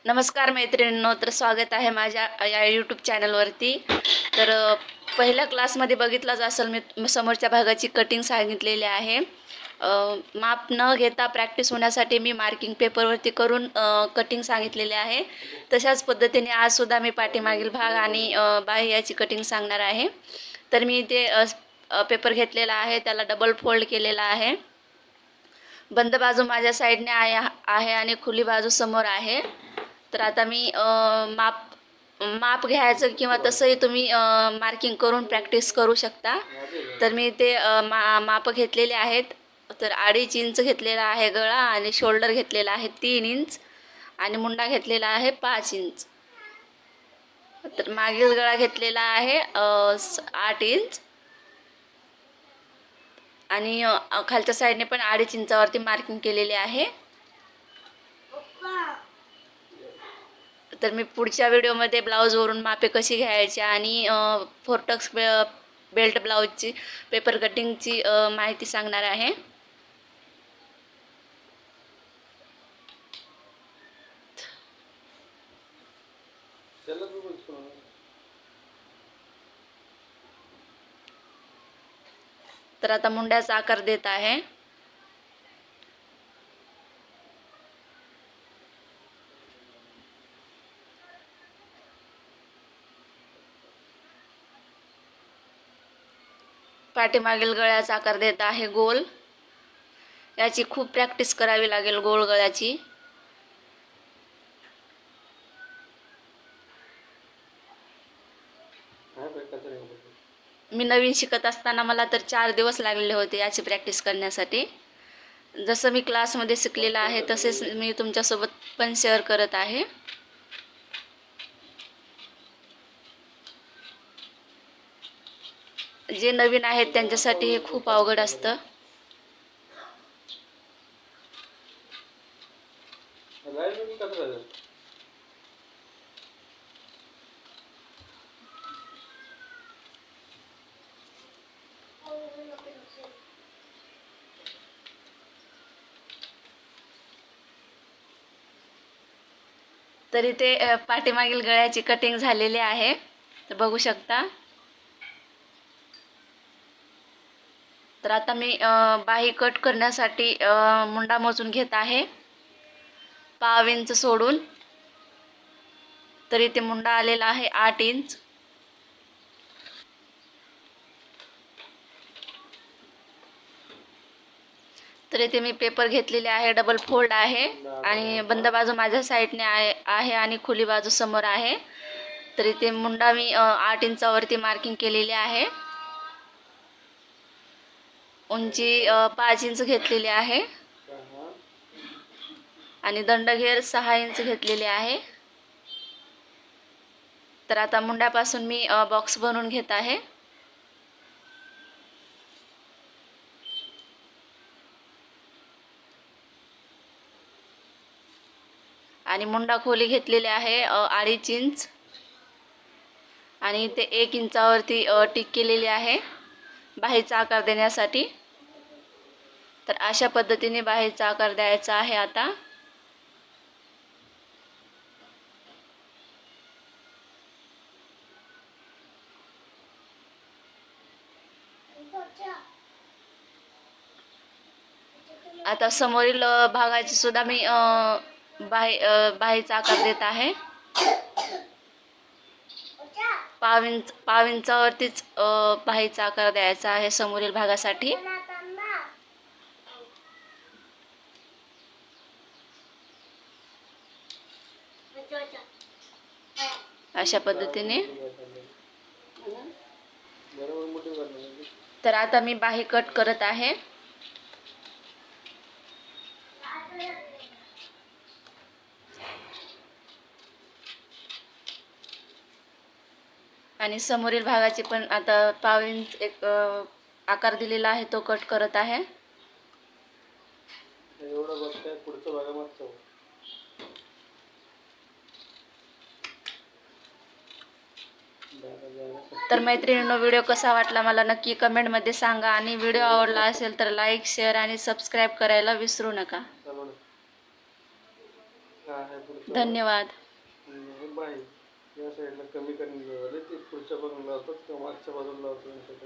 नमस्कार मैत्रिणींनो, तर स्वागत आहे माझ्या या यूट्यूब चॅनलवरती. तर पहिल्या क्लासमध्ये बघितलंच असेल, मी समोरच्या भागाची कटिंग सांगितलेली आहे. माप न घेता प्रॅक्टिस होण्यासाठी मी मार्किंग पेपरवरती करून कटिंग सांगितलेली आहे. तशाच पद्धतीने आजसुद्धा मी पाठीमागील भाग आणि बाह्याची कटिंग सांगणार आहे. तर मी ते पेपर घेतलेला आहे, त्याला डबल फोल्ड केलेला आहे. बंद बाजू माझ्या साईडने आहे आणि खुली बाजू समोर आहे. तर आता मी माप माप घ्यायचं किंवा तसंही तुम्ही मार्किंग करून प्रॅक्टिस करू शकता. तर मी ते माप घेतलेले आहेत. तर 2.5 इंच घेतलेला आहे गळा आणि शोल्डर घेतलेला आहे 3 इंच आणि मुंडा घेतलेला आहे 5 इंच. तर मागील गळा घेतलेला आहे 8 इंच आणि खालच्या साईडने पण 2.5 इंचावरती मार्किंग केलेले आहे. तर मी पुढच्या व्हिडिओमध्ये ब्लाऊजवरून मापे कशी घ्यायची आणि फोरटक्स बेल्ट ब्लाऊजची पेपर कटिंगची माहिती सांगणार आहे. तर आता मुंड्याचा आकार देत आहे. पाठीमागील गळ्याचा आकार देत आहे गोल. याची खूप प्रॅक्टिस करावी लागेल गोल गळ्याची. मी नवीन शिकत असताना मला तर 4 दिवस लागलेले होते याची प्रॅक्टिस करण्यासाठी. जसं मी क्लासमध्ये शिकलेलं आहे तसेच मी तुमच्यासोबत पण शेअर करत आहे. जे नवीन आहेत त्यांच्यासाठी हे खूप अवघड असतं. तरी ते पाठीमागील गळ्याची कटिंग झालेली आहे, तर बघू शकता. तर आता मी बाही कट करण्यासाठी मुंडा मोजून घेत आहे 1/2 इंच सोडून. तरी ते मुंडा आलेला आहे 8 इंच. तर इथे मी पेपर घेतलेले आहे, डबल फोल्ड आहे आणि बंद बाजू माझ्या साईडने आहे आणि खुली बाजू समोर आहे. तर इथे मुंडा मी 8 इंचावरती मार्किंग केलेली आहे. उंची 5 इंच घेतलेली आहे आणि दंडघेर 6 इंच घेतलेले आहे. तर आता मुंड्यापासून मी बॉक्स बनवून घेत आहे. आणि मुंडा खोली घेतलेली आहे 2.5 इंच आणि ते 1 इंचावरती टिक केलेली आहे बाहीचा आकार देण्यासाठी. तर अशा पद्धतीने बाहीचा आकार द्यायचा आहे. आता आता समोरील भागाची सुद्धा मी बाहीचा आकार देत आहे. 1/2 इंचावरतीच बाहीचा आकार द्यायचा आहे समोरील भागासाठी. अशा पद्धतीने. तर आता मी बाही कट करत आहे. आणि समोरील भागाची पण आता 1/2 इंच एक आकार दिलेला आहे तो कट करत आहे. तर मैत्रिणींनो, व्हिडिओ कसा वाटला मला नक्की कमेंटमध्ये सांगा आणि व्हिडिओ आवडला असेल तर लाईक, शेअर आणि सबस्क्राईब करायला विसरू नका. धन्यवाद. आणि बाय या साईडला कमी करण्यात झाले ते पुढच्या बाजूला लावतात किंवा मागच्या बाजूला लावतात.